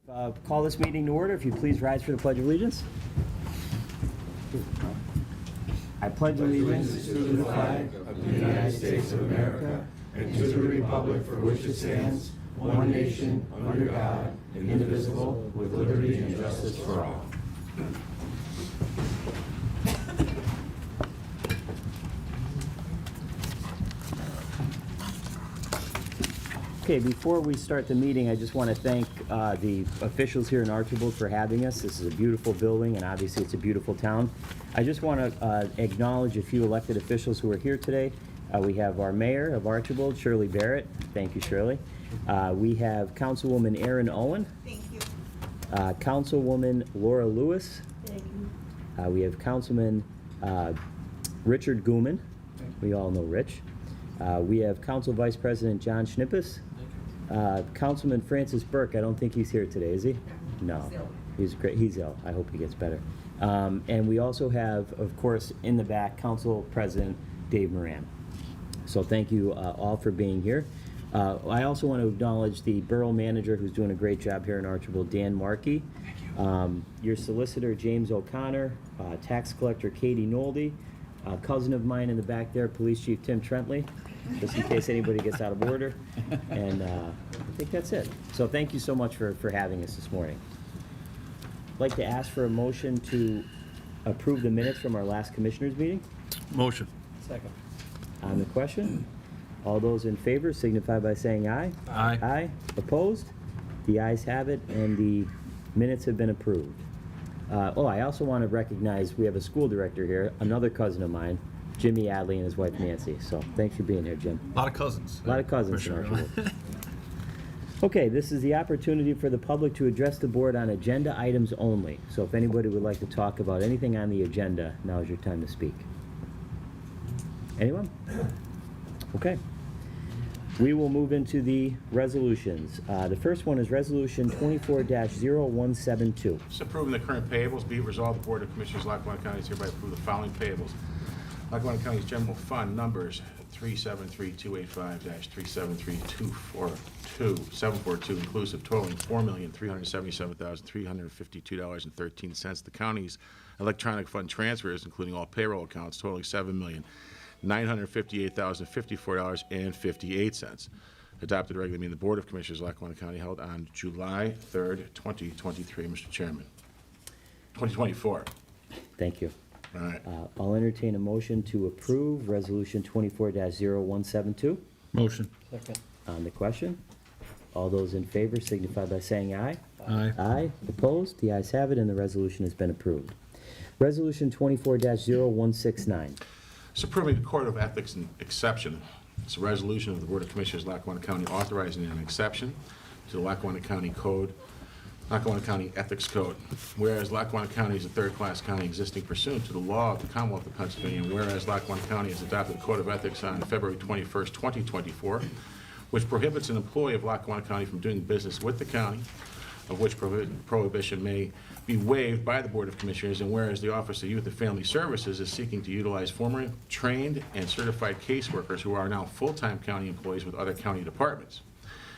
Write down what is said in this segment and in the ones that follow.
Call this meeting to order. If you please rise for the Pledge of Allegiance. I pledge allegiance to the flag of the United States of America and to the republic for which it stands, one nation, under God, indivisible, with liberty and justice for all. Okay, before we start the meeting, I just want to thank the officials here in Archibald for having us. This is a beautiful building, and obviously it's a beautiful town. I just want to acknowledge a few elected officials who are here today. We have our mayor of Archibald, Shirley Barrett. Thank you, Shirley. We have Councilwoman Erin Owen. Thank you. Councilwoman Laura Lewis. Thank you. We have Councilman Richard Guman. We all know Rich. We have Council Vice President John Schnippes. Councilman Francis Burke, I don't think he's here today, is he? No. He's great. He's ill. I hope he gets better. And we also have, of course, in the back, Council President Dave Moran. So thank you all for being here. I also want to acknowledge the borough manager who's doing a great job here in Archibald, Dan Markey. Your solicitor, James O'Connor, tax collector, Katie Nolde, cousin of mine in the back there, Police Chief Tim Trentley, just in case anybody gets out of order. And I think that's it. So thank you so much for having us this morning. I'd like to ask for a motion to approve the minutes from our last commissioners meeting. Motion. Second. On the question, all those in favor signify by saying aye. Aye. Aye. Opposed? The ayes have it, and the minutes have been approved. I also want to recognize we have a school director here, another cousin of mine, Jimmy Adley, and his wife Nancy. So thanks for being here, Jim. A lot of cousins. A lot of cousins For in sure. Archibald. Okay, this is the opportunity for the public to address the board on agenda items only. So if anybody would like to talk about anything on the agenda, now is your time to speak. Anyone? Okay. We will move into the resolutions. The first one is Resolution 24-0172. Just approving the current payables, be it resolved, the Board of Commissioners, Lackawanna County, is hereby approve the following payables. Lackawanna County's General Fund numbers 373-285-373-742, inclusive, totaling $4,377,352.13. The county's electronic fund transfers, including all payroll accounts, totaling $7,958,054.58. Adopted regular meeting of the Board of Commissioners, Lackawanna County, held on July 3rd, 2023, Mr. Chairman. 2024. Thank you. All right. I'll entertain a motion to approve Resolution 24-0172. Motion. Second. On the question, all those in favor signify by saying aye. Aye. Aye. Opposed? The ayes have it, and the resolution has been approved. Resolution 24-0169. It's approving the Court of Ethics and exception. It's a resolution of the Board of Commissioners, Lackawanna County, authorizing an exception to the Lackawanna County Code, Lackawanna County Ethics Code. Whereas Lackawanna County is a third-class county existing pursuant to the law of the Commonwealth of Pennsylvania, and whereas Lackawanna County has adopted the Code of Ethics on February 21st, 2024, which prohibits an employee of Lackawanna County from doing business with the county, of which prohibition may be waived by the Board of Commissioners, and whereas the Office of Youth and Family Services is seeking to utilize former trained and certified caseworkers who are now full-time county employees with other county departments.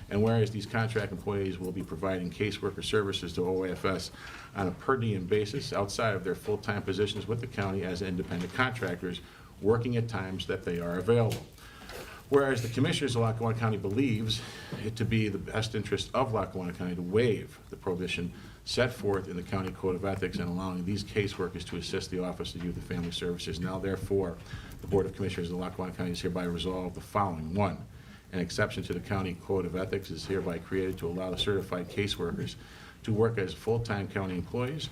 And whereas these contract employees will be providing caseworker services to OAFS on a per diem basis outside of their full-time positions with the county as independent contractors, working at times that they are available. Whereas the Commissioners of Lackawanna County believes it to be the best interest of Lackawanna County to waive the prohibition set forth in the County Code of Ethics and allowing these caseworkers to assist the Office of Youth and Family Services. Now, therefore, the Board of Commissioners of Lackawanna County is hereby resolved the following. 1, an exception to the County Code of Ethics is hereby created to allow the certified caseworkers to work as full-time county employees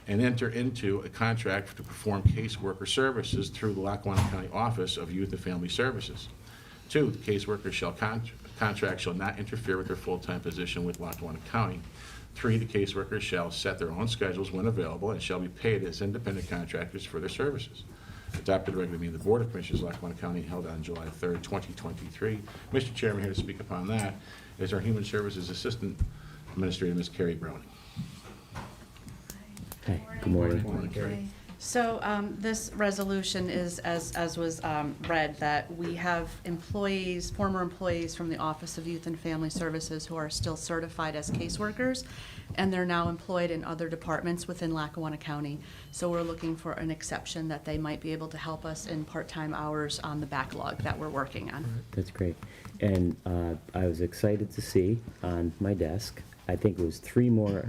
and enter into a contract to perform caseworker services through the Lackawanna County Office of Youth and Family Services. 2, the caseworker contract shall not interfere with their full-time position with Lackawanna County. 3, the caseworkers shall set their own schedules when available and shall be paid as independent contractors for their services. Adopted regular meeting of the Board of Commissioners, Lackawanna County, held on July 3rd, 2023. Mr. Chairman, here to speak upon that is our Human Services Assistant Administrator, Ms. Carrie Browning. Hi, good morning. Good morning, Carrie. So this resolution is, as was read, that we have employees, former employees from the Office of Youth and Family Services who are still certified as caseworkers, and they're now employed in other departments within Lackawanna County. So we're looking for an exception that they might be able to help us in part-time hours on the backlog that we're working on. That's great. And I was excited to see on my desk, I think it was 3 more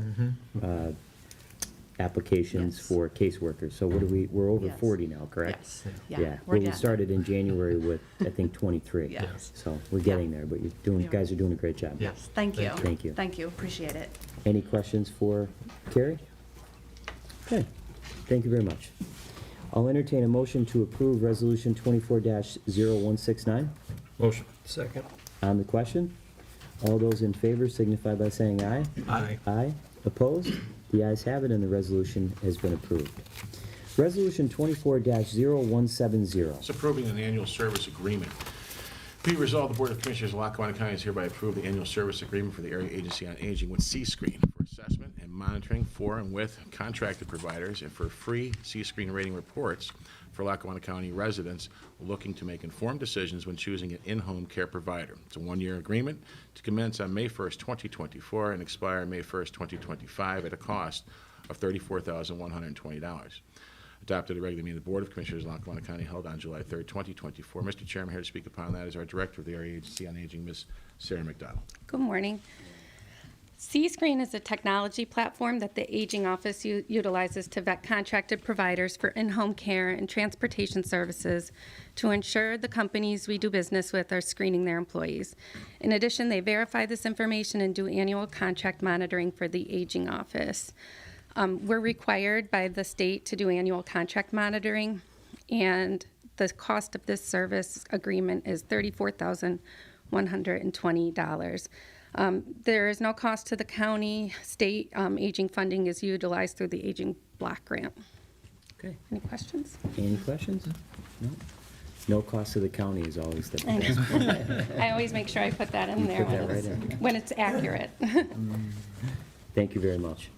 applications Yes. for caseworkers. So what are we're over Yes. 40 now, correct? Yes. Yeah. we're Well, we getting started in January with, I think, 23. Yes. So we're getting there, but you guys are doing a great job. Yeah. Yes, thank you. Thank you. Thank you, appreciate it. Any questions for Carrie? Okay, thank you very much. I'll entertain a motion to approve Resolution 24-0169. Motion. Second. On the question, all those in favor signify by saying aye. Aye. Aye. Opposed? The ayes have it, and the resolution has been approved. Resolution 24-0170. It's approving an annual service agreement. Be resolved, the Board of Commissioners of Lackawanna County has hereby approved the annual service agreement for the Area Agency on Aging with C-Screen for assessment and monitoring for and with contracted providers and for free C-Screen rating reports for Lackawanna County residents looking to make informed decisions when choosing an in-home care provider. It's a 1-year agreement to commence on May 1st, 2024 and expire May 1st, 2025 at a cost of $34,120. Adopted at a regular meeting of the Board of Commissioners of Lackawanna County held on July 3rd, 2024. Mr. Chairman, here to speak upon that is our Director of the Area Agency on Aging, Ms. Sarah McDonald. Good morning. C-Screen is a technology platform that the Aging Office utilizes to vet contracted providers for in-home care and transportation services to ensure the companies we do business with are screening their employees. In addition, they verify this information and do annual contract monitoring for the Aging Office. We're required by the state to do annual contract monitoring, and the cost of this service agreement is $34,120. There is no cost to the county. State aging funding is utilized through the Aging Block Grant. Okay. Any questions? Any questions? No? No cost to the county is always the I best. know. I always make sure I put that in You there put that when right it's, in. when it's accurate. Thank you very much.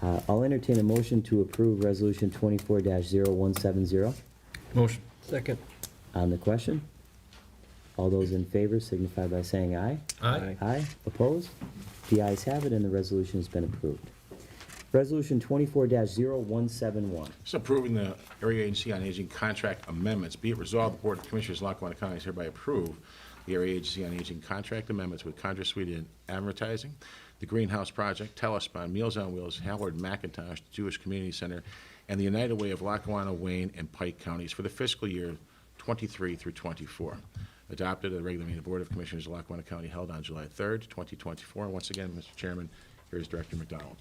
I'll entertain a motion to approve Resolution 24-0170. Motion. Second. On the question, all those in favor signify by saying aye. Aye. Aye. Opposed? The ayes have it, and the resolution has been approved. Resolution 24-0171. It's approving the Area Agency on Aging contract amendments. Be it resolved, the Board of Commissioners of Lackawanna County has hereby approved the Area Agency on Aging contract amendments with Condra Suite in Advertising, the Greenhouse Project, Telespon, Meals on Wheels, Howard McIntosh Jewish Community Center, and the United Way of Lackawanna, Wayne, and Pike counties for the fiscal year 23 through 24. Adopted at the regular meeting of the Board of Commissioners of Lackawanna County held on July 3rd, 2024. And once again, Mr. Chairman, here is Director McDonald.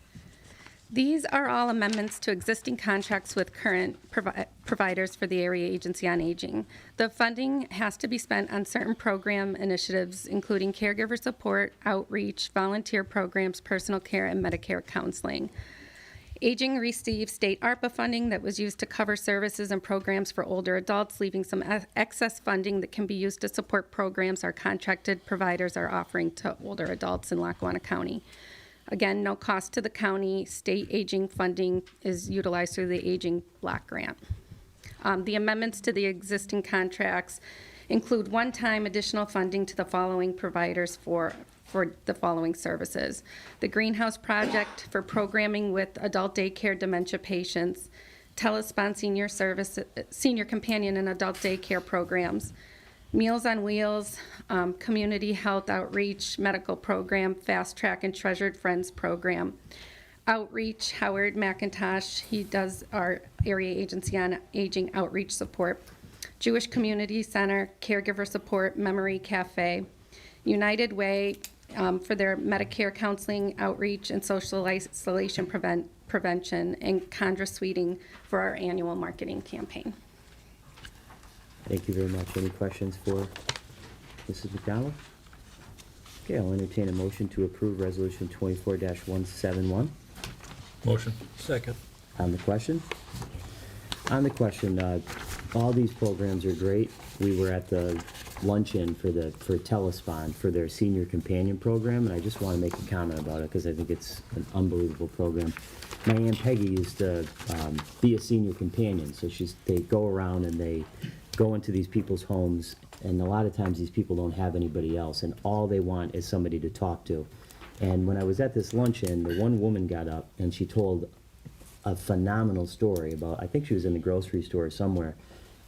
These are all amendments to existing contracts with current providers for the Area Agency on Aging. The funding has to be spent on certain program initiatives, including caregiver support, outreach, volunteer programs, personal care, and Medicare counseling. Aging received state ARPA funding that was used to cover services and programs for older adults, leaving some excess funding that can be used to support programs our contracted providers are offering to older adults in Lackawanna County. Again, no cost to the county. State aging funding is utilized through the Aging Block Grant. The amendments to the existing contracts include one-time additional funding to the following providers for the following services. The Greenhouse Project for programming with adult daycare dementia patients, Telespon Senior Companion and Adult Daycare programs, Meals on Wheels, Community Health Outreach Medical Program, Fast Track and Treasured Friends Program. Outreach, Howard McIntosh, he does our Area Agency on Aging outreach support. Jewish Community Center, Caregiver Support, Memory Cafe. United Way for their Medicare counseling, outreach, and social isolation prevention, and Condra Suiting for our annual marketing campaign. Thank you very much. Any questions for Mrs. McDonald? Okay, I'll entertain a motion to approve Resolution 24-171. Motion. Second. On the question? On the question, all these programs are great. We were at the luncheon for Telespond for their senior companion program, and I just want to make a comment about it because I think it's an unbelievable program. My Aunt Peggy used to be a senior companion, so they go around and they go into these people's homes, and a lot of times these people don't have anybody else, and all they want is somebody to talk to. And when I was at this luncheon, the one woman got up and she told a phenomenal story about, I think she was in the grocery store somewhere,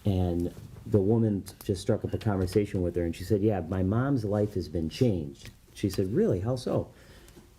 and the woman just struck up a conversation with her, and she said, yeah, my mom's life has been changed. She said, really, how so?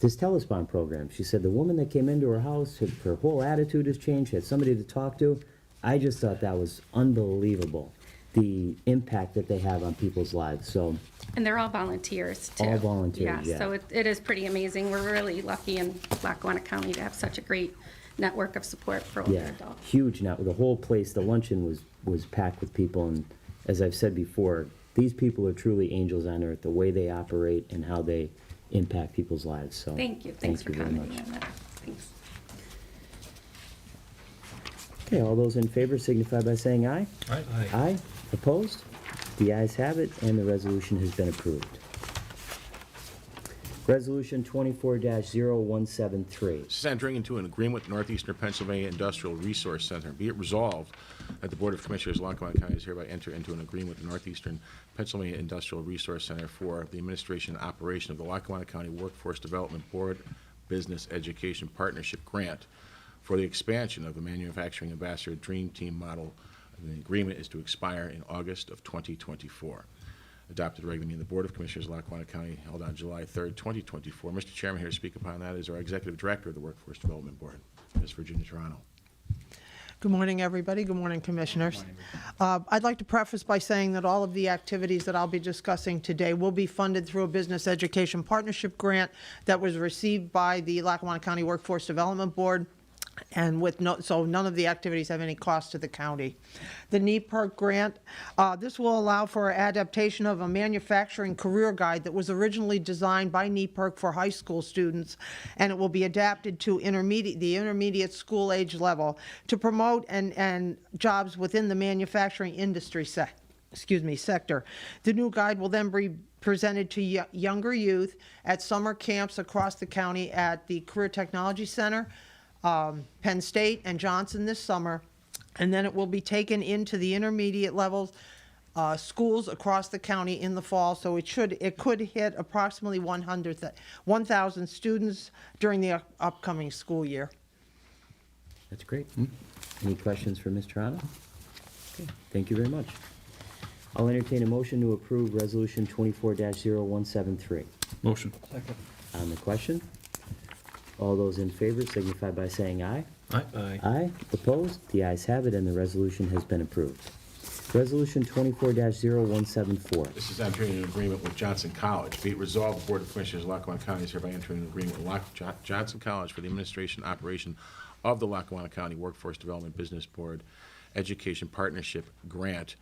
This Telespond program. She said, the woman that came into her house, her whole attitude has changed, she had somebody to talk to. I just thought that was unbelievable, the impact that they have on people's lives, so. And they're all volunteers, too. All volunteers, yeah. So it is pretty amazing. We're really lucky in Lackawanna County to have such a great network of support for older Yeah, adults. huge now. The whole place, the luncheon was packed with people, and as I've said before, these people are truly angels on earth, the way they operate and how they impact people's lives, so. Thank you. Thanks for very commenting much. on that. Thanks. Okay, all those in favor signify by saying aye. Aye. Aye. Opposed? The ayes have it, and the resolution has been approved. Resolution 24-0173. This is entering into an agreement with Northeastern Pennsylvania Industrial Resource Center. Be it resolved that the Board of Commissioners of Lackawanna County is hereby enter into an agreement with the Northeastern Pennsylvania Industrial Resource Center for the administration and operation of the Lackawanna County Workforce Development Board Business Education Partnership Grant for the expansion of the Manufacturing Ambassador Dream Team model. The agreement is to expire in August of 2024. Adopted regular meeting of the Board of Commissioners of Lackawanna County held on July 3rd, 2024. Mr. Chairman, here to speak upon that is our Executive Director of the Workforce Development Board, Ms. Virginia Toronto. Good morning, everybody. Good morning, Commissioners. I'd like to preface by saying that all of the activities that I'll be discussing today will be funded through a business education partnership grant that was received by the Lackawanna County Workforce Development Board, and so none of the activities have any cost to the county. The NEPERC grant, this will allow for adaptation of a manufacturing career guide that was originally designed by NEPERC for high school students, and it will be adapted to the intermediate school age level to promote and jobs within the manufacturing industry sector. The new guide will then be presented to younger youth at summer camps across the county at the Career Technology Center, Penn State and Johnson this summer, and then it will be taken into the intermediate levels schools across the county in the fall. So it could hit approximately 1,000 students during the upcoming school year. That's great. Any questions for Ms. Toronto? Okay, thank you very much. I'll entertain a motion to approve Resolution 24-0173. Motion. Second. On the question? All those in favor signify by saying aye. Aye. Aye. Aye. Opposed? The ayes have it, and the resolution has been approved. Resolution 24-0174. This is entering an agreement with Johnson College. Be it resolved, the Board of Commissioners of Lackawanna County is hereby entering an agreement with Johnson College for the administration and operation of the Lackawanna County Workforce Development Business Board Education Partnership Grant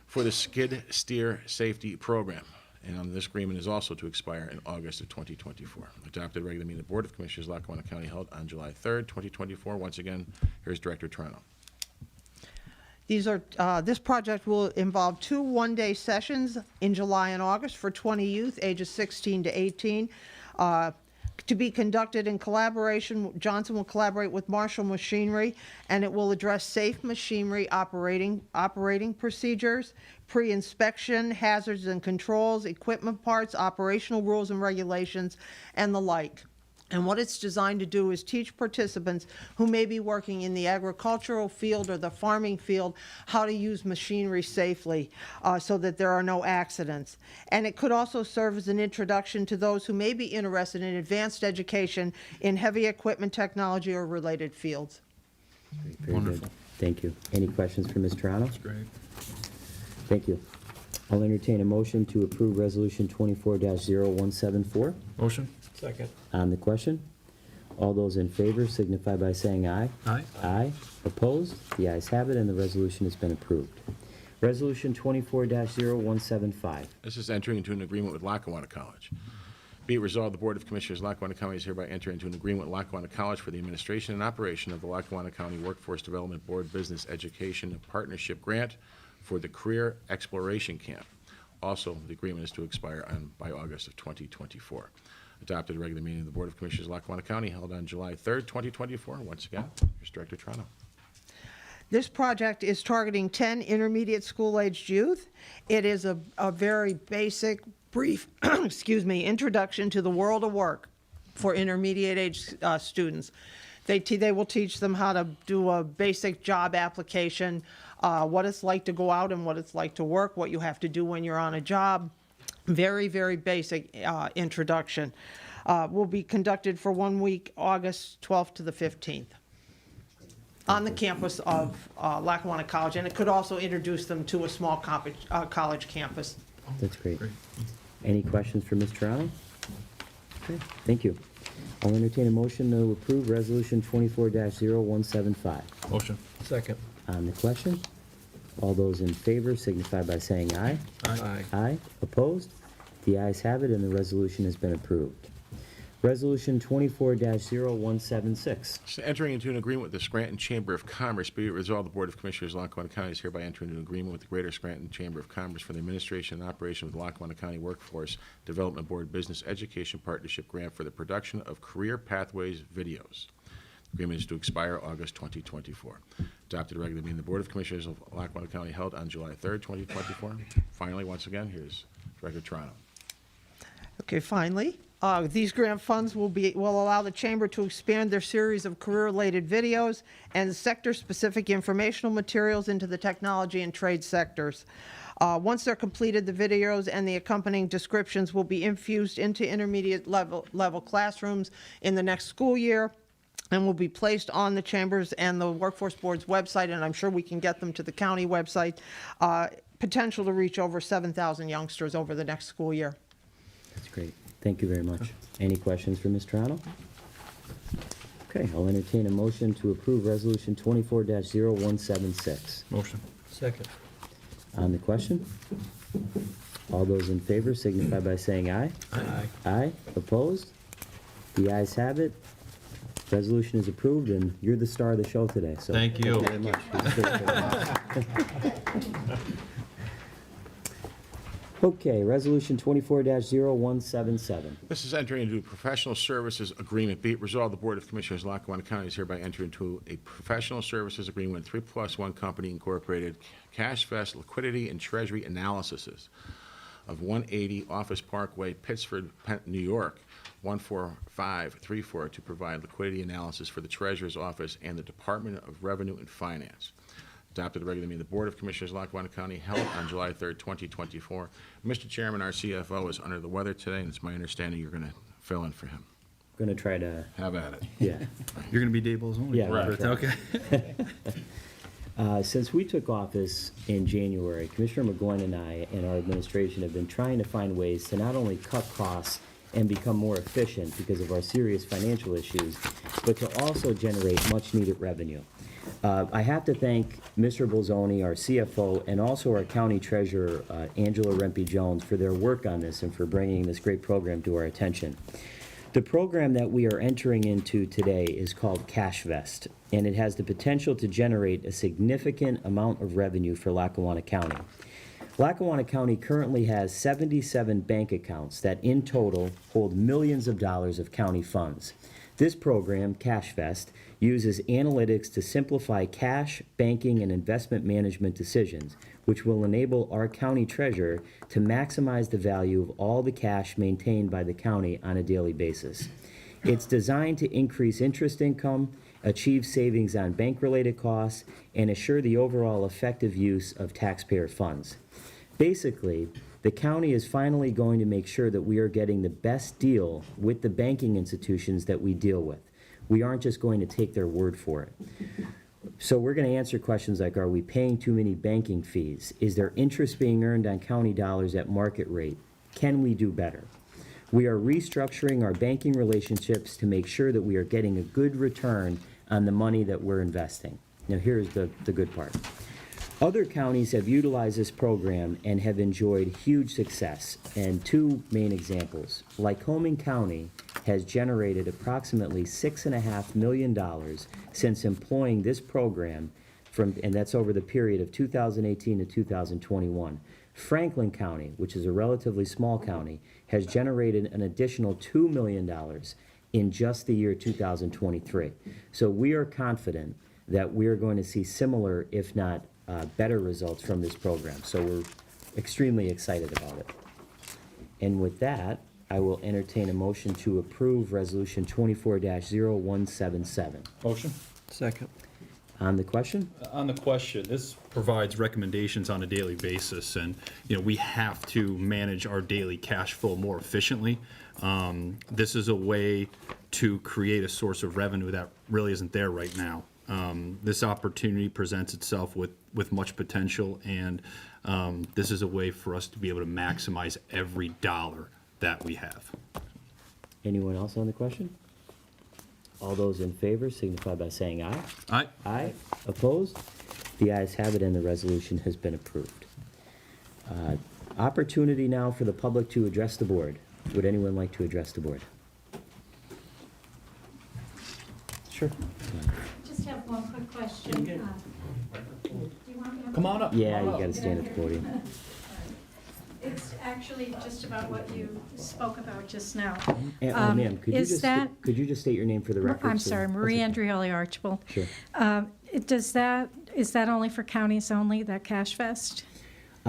for the Skid Steer Safety Program. And this agreement is also to expire in August of 2024. Adopted regular meeting of the Board of Commissioners of Lackawanna County held on July 3rd, 2024. Once again, here's Director Toronto. This project will involve 2 one-day sessions in July and August for 20 youth ages 16 to 18. To be conducted in collaboration, Johnson will collaborate with Marshall Machinery, and it will address safe machinery operating procedures, pre-inspection, hazards and controls, equipment parts, operational rules and regulations, and the like. And what it's designed to do is teach participants who may be working in the agricultural field or the farming field how to use machinery safely so that there are no accidents. And it could also serve as an introduction to those who may be interested in advanced education in heavy equipment technology or related fields. Very Wonderful. good. Thank you. Any questions for Ms. Toronto? That's great. Thank you. I'll entertain a motion to approve Resolution 24-0174. Motion. Second. On the question? All those in favor signify by saying aye. Aye. Aye. Opposed? The ayes have it, and the resolution has been approved. Resolution 24-0175. This is entering into an agreement with Lackawanna College. Be it resolved, the Board of Commissioners of Lackawanna County is hereby entering into an agreement with Lackawanna College for the administration and operation of the Lackawanna County Workforce Development Board Business Education Partnership Grant for the Career Exploration Camp. Also, the agreement is to expire by August of 2024. Adopted at a regular meeting of the Board of Commissioners of Lackawanna County held on July 3rd, 2024. Once again, here's Director Toronto. This project is targeting 10 intermediate school-aged youth. It is a very basic, brief, introduction to the world of work for intermediate-age students. They will teach them how to do a basic job application, what it's like to go out and what it's like to work, what you have to do when you're on a job. Very, very basic introduction. Will be conducted for 1 week, August 12th to the 15th. On the campus of Lackawanna College, and it could also introduce them to a small college campus. That's great. Any questions for Ms. Toronto? Okay, thank you. I'll entertain a motion to approve Resolution 24-0175. Motion. Second. On the question, all those in favor signify by saying aye. Aye. Aye. Opposed? The ayes have it, and the resolution has been approved. Resolution 24-0176. Entering into an agreement with the Scranton Chamber of Commerce, be it resolved, the Board of Commissioners of Lackawanna County is hereby entering into an agreement with the Greater Scranton Chamber of Commerce for the administration and operation of the Lackawanna County Workforce Development Board Business Education Partnership Grant for the production of Career Pathways videos. The agreement is to expire August 2024. Adopted at a regular meeting of the Board of Commissioners of Lackawanna County held on July 3rd, 2024. Finally, once again, here's Director Toronto. Okay, finally, these grant funds will allow the Chamber to expand their series of career-related videos and sector-specific informational materials into the technology and trade sectors. Once they're completed, the videos and the accompanying descriptions will be infused into intermediate level classrooms in the next school year and will be placed on the Chamber's and the Workforce Board's website, and I'm sure we can get them to the county website. Potential to reach over 7,000 youngsters over the next school year. That's great. Thank you very much. Any questions for Ms. Toronto? Okay, I'll entertain a motion to approve Resolution 24-0176. Motion. Second. On the question, all those in favor signify by saying aye. Aye. Aye. Opposed? The ayes have it. Resolution is approved, and you're the star of the show today, so. Thank you. Very much. Okay, Resolution 24-0177. This is entering into a professional services agreement. Be it resolved, the Board of Commissioners of Lackawanna County is hereby entering into a professional services agreement with 3+1 Company Incorporated, CashVest Liquidity and Treasury Analysis of 180 Office Parkway, Pittsford, New York, 14534, to provide liquidity analysis for the Treasurer's Office and the Department of Revenue and Finance. Adopted at a regular meeting of the Board of Commissioners of Lackawanna County held on July 3rd, 2024. Mr. Chairman, our CFO is under the weather today, and it's my understanding you're going to fill in for him. Going to try to, Have at it. yeah. You're going to be Dable's only. Yeah, Right. that's right. Okay. Since we took office in January, Commissioner McGloin and I and our administration have been trying to find ways to not only cut costs and become more efficient because of our serious financial issues, but to also generate much-needed revenue. I have to thank Mr. Bolzoni, our CFO, and also our County Treasurer, Angela Rempe-Jones, for their work on this and for bringing this great program to our attention. The program that we are entering into today is called CashVest, and it has the potential to generate a significant amount of revenue for Lackawanna County. Lackawanna County currently has 77 bank accounts that in total hold millions of dollars of county funds. This program, CashVest, uses analytics to simplify cash, banking, and investment management decisions, which will enable our county treasurer to maximize the value of all the cash maintained by the county on a daily basis. It's designed to increase interest income, achieve savings on bank-related costs, and assure the overall effective use of taxpayer funds. Basically, the county is finally going to make sure that we are getting the best deal with the banking institutions that we deal with. We aren't just going to take their word for it. So we're going to answer questions like, are we paying too many banking fees? Is there interest being earned on county dollars at market rate? Can we do better? We are restructuring our banking relationships to make sure that we are getting a good return on the money that we're investing. Now here's the good part. Other counties have utilized this program and have enjoyed huge success. And two main examples. Lycoming County has generated approximately $6.5 million since employing this program and that's over the period of 2018 to 2021. Franklin County, which is a relatively small county, has generated an additional $2 million in just the year 2023. So we are confident that we are going to see similar, if not better results from this program. So we're extremely excited about it. And with that, I will entertain a motion to approve Resolution 24-0177. Motion? Second. On the question? On the question, this provides recommendations on a daily basis, and, we have to manage our daily cash flow more efficiently. This is a way to create a source of revenue that really isn't there right now. This opportunity presents itself with much potential, and this is a way for us to be able to maximize every dollar that we have. Anyone else on the question? All those in favor signify by saying aye. Aye. Aye. Opposed? The ayes have it, and the resolution has been approved. Opportunity now for the public to address the board. Would anyone like to address the board? Sure. Just have one quick question. Do you want me to- Come on up. Yeah, you gotta stand at the podium. It's actually just about what you spoke about just now. Ma'am, could you is just, that- could you just state your name for the record? I'm so- sorry, Marie Andrioli Archibald. Sure. Is that only for counties only, that Cash Fest?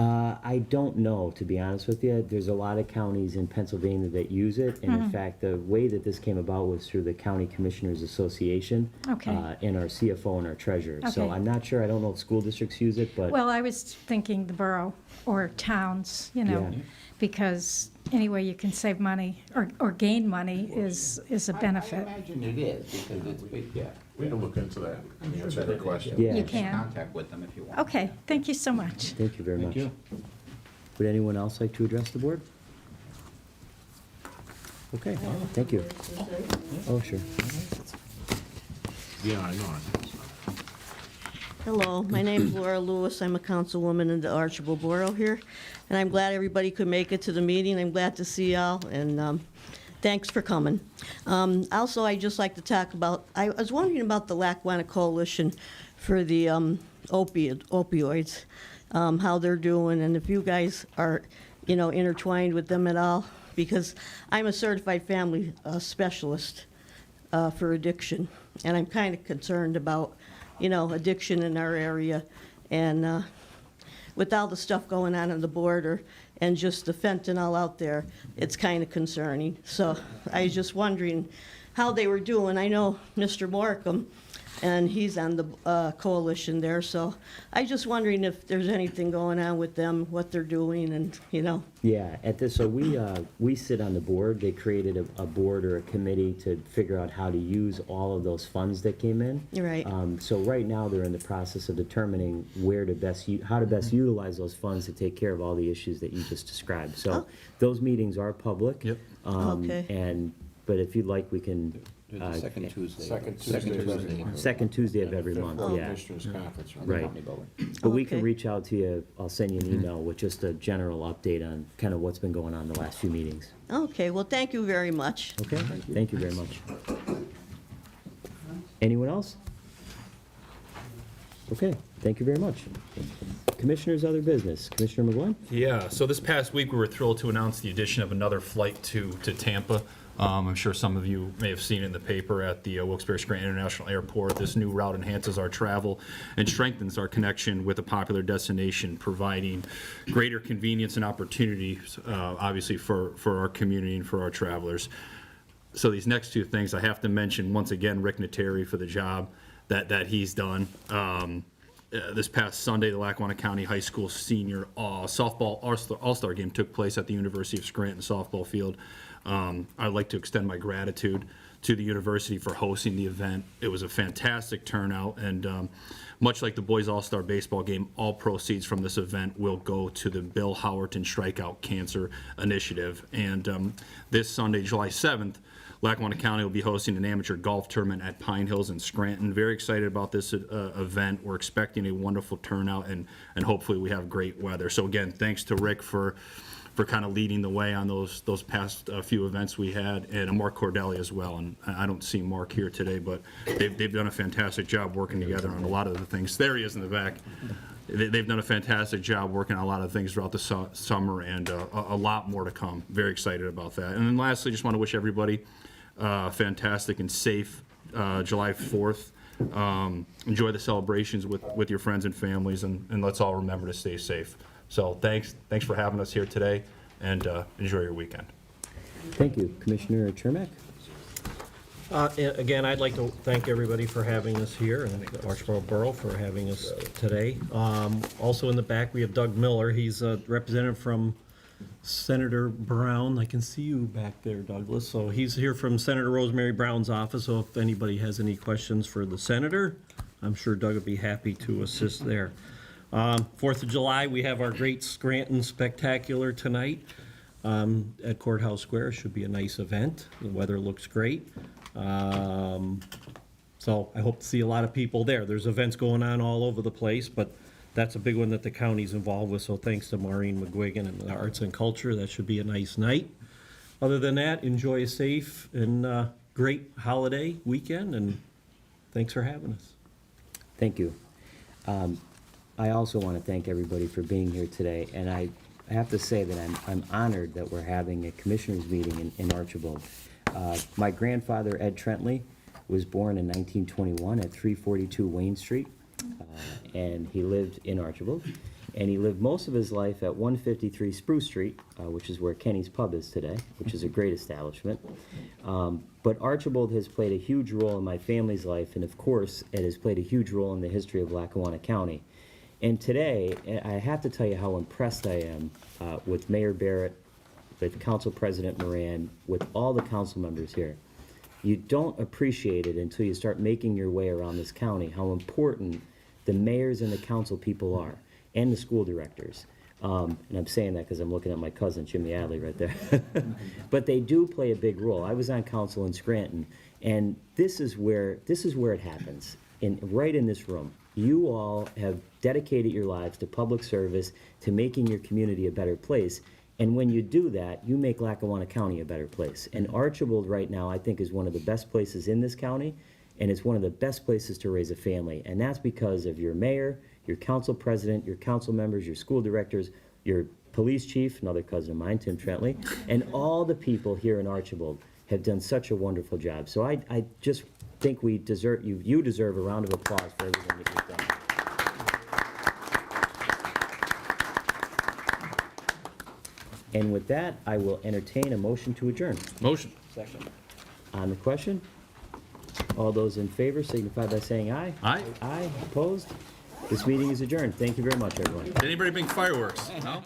I don't know, to be honest with you. There's a lot of counties in Pennsylvania that use it, and in fact, the way that this came about was through the County Commissioners Association. Okay. And our CFO and our treasurer. So Okay. I'm not sure, I don't know if school districts use it, but. Well, I was thinking the borough or towns, Yeah. because any way you can save money or gain money is a benefit. I imagine it is, because it's big, yeah. We can look into that, answer that question. Yeah. You can. Contact with them if you want. Okay, thank you so much. Thank you very much. you. Would anyone else like to address the board? Okay, thank you. Oh, sure. Yeah, I know. Hello, my name is Laura Lewis. I'm a councilwoman in the Archibald Borough here, and I'm glad everybody could make it to the meeting. I'm glad to see y'all, and thanks for coming. Also, I'd just like to talk about, I was wondering about the Lackawanna Coalition for the opioids, how they're doing, and if you guys are, intertwined with them at all, because I'm a certified family specialist for addiction, and I'm kind of concerned about addiction in our area, and with all the stuff going on the border and just the fentanyl out there, it's kind of concerning. So I was just wondering how they were doing. I know Mr. Morcom, and he's on the coalition there, so I just wondering if there's anything going on with them, what they're doing, and Yeah, so we sit on the board. They created a board or a committee to figure out how to use all of those funds that came in. You're right. So right now, they're in the process of determining how to best utilize those funds to take care of all the issues that you just described. So those meetings are public. Yep. Okay. But if you'd like, we can, The second Tuesday. Second Tuesday. second Tuesday of every month, For yeah. Commissioners Conference. Right. County building. But we can Okay. reach out to you, I'll send you an email with just a general update on kind of what's been going on the last few meetings. Okay, well, thank you very much. Okay? Thank you very much. Anyone else? Okay, thank you very much. Commissioners, other business. Commissioner McGloin? Yeah, so this past week, we were thrilled to announce the addition of another flight to Tampa. I'm sure some of you may have seen in the paper at the Wilkes-Barre Scranton International Airport. This new route enhances our travel and strengthens our connection with a popular destination, providing greater convenience and opportunities, obviously, for our community and for our travelers. So these next two things, I have to mention, once again, Rick Nateri for the job that he's done. This past Sunday, the Lackawanna County High School senior softball all-star game took place at the University of Scranton softball field. I'd like to extend my gratitude to the university for hosting the event. It was a fantastic turnout, and much like the boys all-star baseball game, all proceeds from this event will go to the Bill Howerton Strikeout Cancer Initiative. And this Sunday, July 7th, Lackawanna County will be hosting an amateur golf tournament at Pine Hills in Scranton. Very excited about this event. We're expecting a wonderful turnout, and hopefully we have great weather. So again, thanks to Rick for kind of leading the way on those past few events we had, and Mark Cordelli as well. And I don't see Mark here today, but they've done a fantastic job working together on a lot of the things. There he is in the back. They've done a fantastic job working on a lot of things throughout the summer, and a lot more to come. Very excited about that. And then lastly, just want to wish everybody fantastic and safe July 4th. Enjoy the celebrations with your friends and families, and let's all remember to stay safe. So thanks for having us here today, and enjoy your weekend. Thank you. Commissioner Chermak? Again, I'd like to thank everybody for having us here, and the Archbald Borough for having us today. Also in the back, we have Doug Miller. He's a representative from Senator Brown. I can see you back there, Douglas. So he's here from Senator Rosemary Brown's office, so if anybody has any questions for the senator, I'm sure Doug would be happy to assist there. 4th of July, we have our great Scranton Spectacular tonight at Courthouse Square. Should be a nice event. The weather looks great. So I hope to see a lot of people there. There's events going on all over the place, but that's a big one that the county's involved with, so thanks to Maureen McGloin and the Arts and Culture. That should be a nice night. Other than that, enjoy a safe and great holiday weekend, and thanks for having us. Thank you. I also want to thank everybody for being here today, and I have to say that I'm honored that we're having a commissioners meeting in Archibald. My grandfather, Ed Trentley, was born in 1921 at 342 Wayne Street, and he lived in Archibald, and he lived most of his life at 153 Spruce Street, which is where Kenny's Pub is today, which is a great establishment. But Archibald has played a huge role in my family's life, and of course, it has played a huge role in the history of Lackawanna County. And today, I have to tell you how impressed I am with Mayor Barrett, with Council President Moran, with all the council members here. You don't appreciate it until you start making your way around this county, how important the mayors and the council people are, and the school directors. And I'm saying that because I'm looking at my cousin, Jimmy Adley, right there. But they do play a big role. I was on council in Scranton, and this is where it happens, right in this room. You all have dedicated your lives to public service, to making your community a better place. And when you do that, you make Lackawanna County a better place. And Archibald right now, I think, is one of the best places in this county, and it's one of the best places to raise a family. And that's because of your mayor, your council president, your council members, your school directors, your police chief, another cousin of mine, Tim Trentley, and all the people here in Archibald have done such a wonderful job. So I just think you deserve a round of applause for everything that you've done. And with that, I will entertain a motion to adjourn. Motion. Second. On the question, all those in favor signify by saying aye. Aye. Aye, opposed? This meeting is adjourned. Thank you very much, everyone. Did anybody bring fireworks? No?